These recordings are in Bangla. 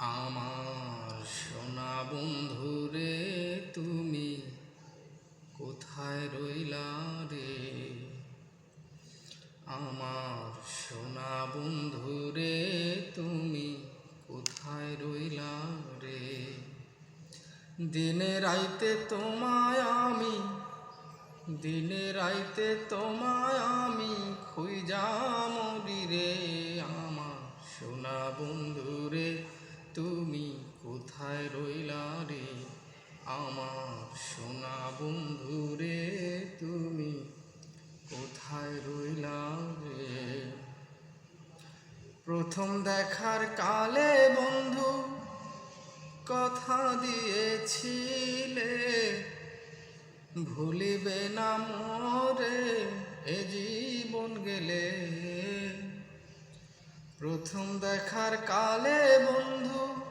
আমার সোনা বন্ধুরে তুমি কোথায় রইলা রে? আমার সোনা বন্ধুরে তুমি কোথায় রইলা রে? দিনে রাইতে তোমায় আমি, দিনে রাইতে তোমায় আমি খুঁজা মরি রে। আমার সোনা বন্ধুরে তুমি কোথায় রইলা রে? আমার সোনা বন্ধুরে তুমি কোথায় রইলা রে? প্রথম দেখার কালে বন্ধু কথা দিয়েছিলে, ভুলিবে না মোরে এ জীবন গেলে। প্রথম দেখার কালে বন্ধু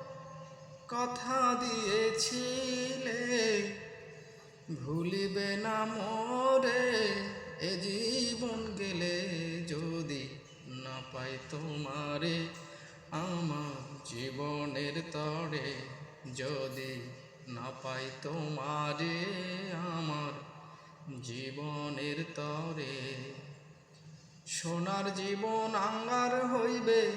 কথা দিয়েছিলে, ভুলিবে না মোরে এ জীবন গেলে। যদি না পাই তোমারে আমার জীবনের তরে, যদি না পাই তোমারে আমার জীবনের তরে। সোনার জীবন আঙ্গার হইবে,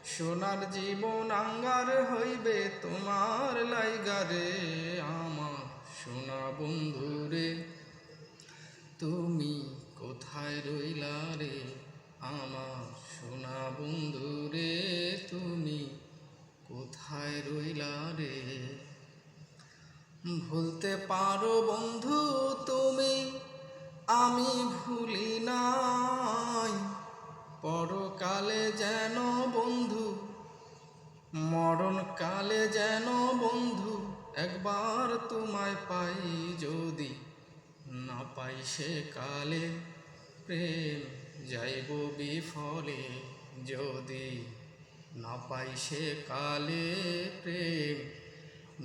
সোনার জীবন আঙ্গার হইবে তোমার লাইগারে। আমার সোনা বন্ধুরে তুমি কোথায় রইলা রে? আমার সোনা বন্ধুরে তুমি কোথায় রইলা রে? ভুলতে পারো বন্ধু তুমি, আমি ভুলি নাই। পরকালে যেন বন্ধু, মরণকালে যেন বন্ধু একবার তোমায় পাই। যদি না পাই সে কালে প্রেম যাইব বিফলে। যদি না পাই সে কালে প্রেম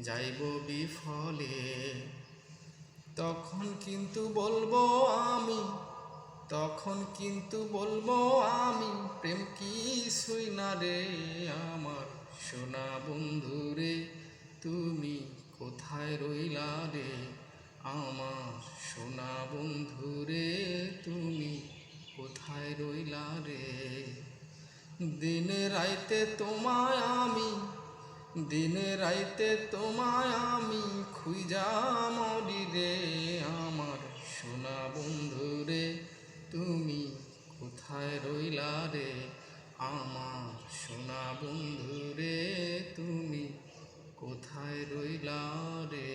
যাইব বিফলে। তখন কিন্তু বলবো আমি, তখন কিন্তু বলবো আমি প্রেম কিছুই না রে। আমার সোনা বন্ধুরে তুমি কোথায় রইলা রে? আমার সোনা বন্ধুরে তুমি কোথায় রইলা রে? দিনে রাইতে তোমায় আমি, দিনে রাইতে তোমায় আমি খুঁজা মরি রে। আমার সোনা বন্ধুরে তুমি কোথায় রইলা রে? আমার সোনা বন্ধুরে তুমি কোথায় রইলা রে?